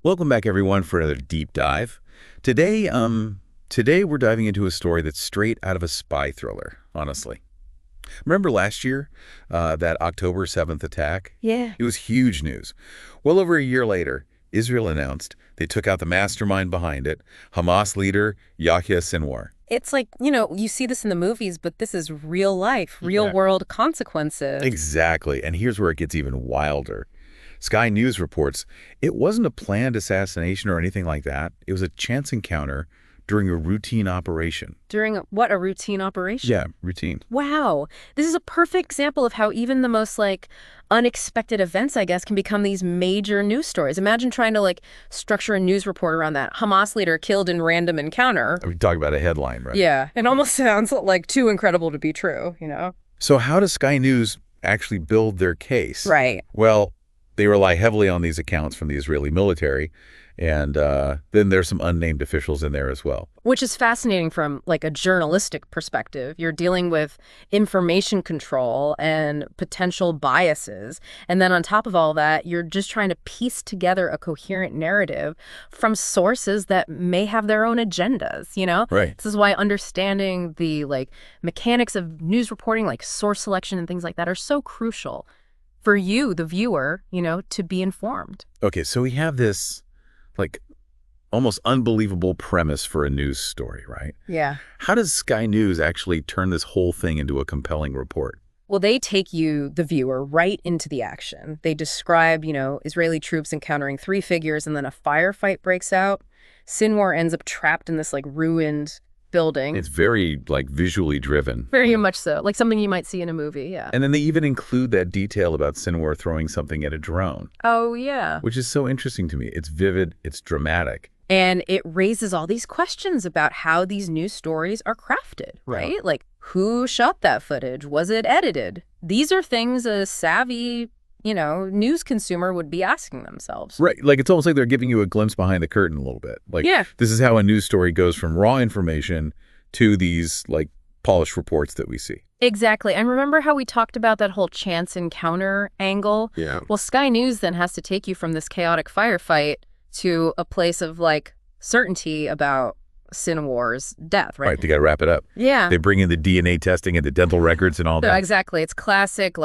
Welcome back, everyone, for another deep dive. Today we're diving into a story that's straight out of a spy thriller, honestly. Remember last year, that October 7th attack? Yeah. It was huge news. Well over a year later, Israel announced they took out the mastermind behind it, Hamas leader Yahya Sinwar. It's like, you see this in the movies, but this is real life, real Yeah. world consequences. Exactly, and here's where it gets even wilder. Sky News reports it wasn't a planned assassination or anything like that. It was a chance encounter during a routine operation. During a routine operation? Yeah, routine. Wow. This is a perfect example of how even the most unexpected events, I guess, can become these major news stories. Imagine trying to structure a news report around that. Hamas leader killed in random encounter. We talk about a headline, right? Yeah. It almost sounds like too incredible to be true. So how does Sky News actually build their case? Right. Well, they rely heavily on these accounts from the Israeli military, and then there's some unnamed officials in there as well. Which is fascinating from a journalistic perspective. You're dealing with information control and potential biases. And then on top of all that, you're just trying to piece together a coherent narrative from sources that may have their own agendas. Right. This is why understanding the mechanics of news reporting, like source selection and things like that, are so crucial for you, the viewer, to be informed. Okay, so we have this almost unbelievable premise for a news story, right? Yeah. How does Sky News actually turn this whole thing into a compelling report? Well, they take you, the viewer, right into the action. They describe, Israeli troops encountering three figures, and then a firefight breaks out. Sinwar ends up trapped in this ruined building. It's very visually driven. Very much so. Like something you might see in a movie, yeah. And then they even include that detail about Sinwar throwing something at a drone. Oh, yeah. Which is so interesting to me. It's vivid, it's dramatic. And it raises all these questions about how these news stories are crafted, right? Yeah. Who shot that footage? Was it edited? These are things a savvy, news consumer would be asking themselves. Right. It's almost like they're giving you a glimpse behind the curtain a little bit. Yeah. This is how a news story goes from raw information to these, polished reports that we see. Exactly. And remember how we talked about that whole chance encounter angle? Yeah. Well, Sky News then has to take you from this chaotic firefight to a place of, certainty about Sinwar's death, right? Right. They got to wrap it up. Yeah. They bring in the DNA testing and the dental records and all that. Exactly. It's classic,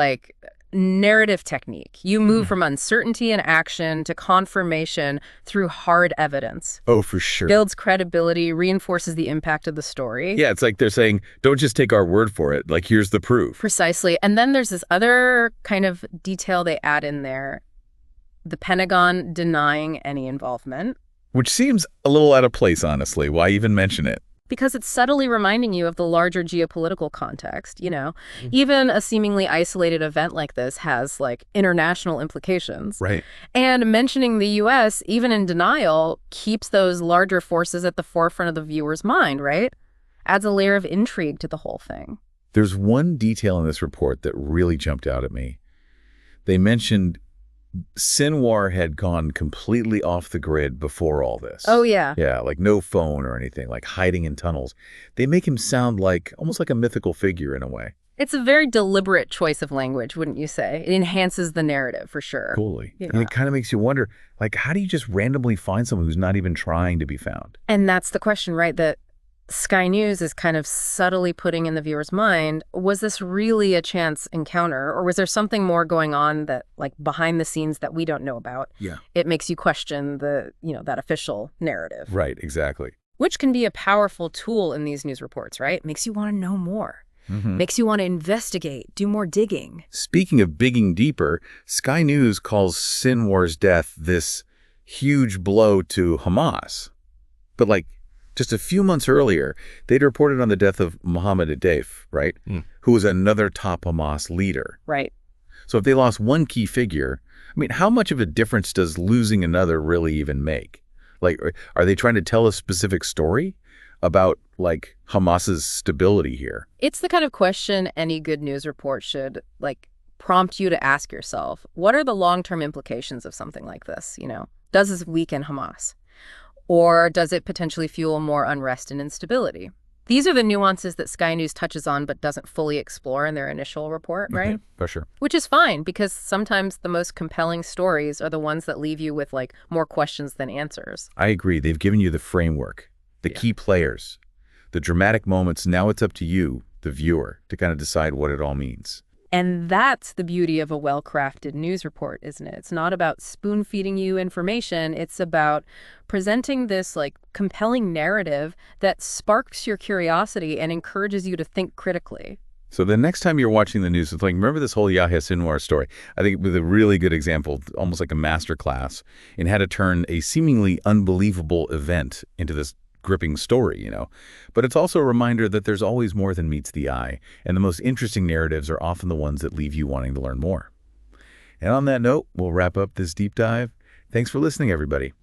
narrative technique. You move from uncertainty and action to confirmation through hard evidence. Oh, for sure. Builds credibility, reinforces the impact of the story. Yeah, it's like they're saying, don't just take our word for it. Here's the proof. Precisely. And then there's this other kind of detail they add in there. The Pentagon denying any involvement. Which seems a little out of place, honestly. Why even mention it? Because it's subtly reminding you of the larger geopolitical context, Even a seemingly isolated event like this has, international implications. Right. And mentioning the U.S., even in denial, keeps those larger forces at the forefront of the viewer's mind, right? Adds a layer of intrigue to the whole thing. There's one detail in this report that really jumped out at me. They mentioned Sinwar had gone completely off the grid before all this. Oh, yeah. Yeah, no phone or anything, hiding in tunnels. They make him sound almost like a mythical figure in a way. It's a very deliberate choice of language, wouldn't you say? It enhances the narrative, for sure. Totally. Yeah. And it kind of makes you wonder, how do you just randomly find someone who's not even trying to be found? And that's the question, right? That Sky News is kind of subtly putting in the viewer's mind, was this really a chance encounter, or was there something more going on that, behind the scenes that we don't know about? Yeah. It makes you question the, that official narrative. Right, exactly. Which can be a powerful tool in these news reports, right? Makes you want to know more. Mm-hmm. Makes you want to investigate, do more digging. Speaking of digging deeper, Sky News calls Sinwar's death this huge blow to Hamas. But just a few months earlier, they'd reported on the death of Mohammed Adef, right? Who was another top Hamas leader. Right. So if they lost one key figure, how much of a difference does losing another really even make? Are they trying to tell a specific story about, Hamas's stability here? It's the kind of question any good news report should, prompt you to ask yourself. What are the long-term implications of something like this, Does this weaken Hamas? Or does it potentially fuel more unrest and instability? These are the nuances that Sky News touches on but doesn't fully explore in their initial report, right? Okay, for sure. Which is fine, because sometimes the most compelling stories are the ones that leave you with, like, more questions than answers. I agree. They've given you the framework, the key players, the dramatic moments. Now it's up to you, the viewer, to kind of decide what it all means. And that's the beauty of a well-crafted news report, isn't it? It's not about spoon-feeding you information. It's about presenting this, like, compelling narrative that sparks your curiosity and encourages you to think critically. So the next time you're watching the news, it's like, remember this whole Yahya Sinwar story? I think it was a really good example, almost like a master class, in how to turn a seemingly unbelievable event into this gripping story, But it's also a reminder that there's always more than meets the eye, and the most interesting narratives are often the ones that leave you wanting to learn more. And on that note, we'll wrap up this deep dive. Thanks for listening, everybody.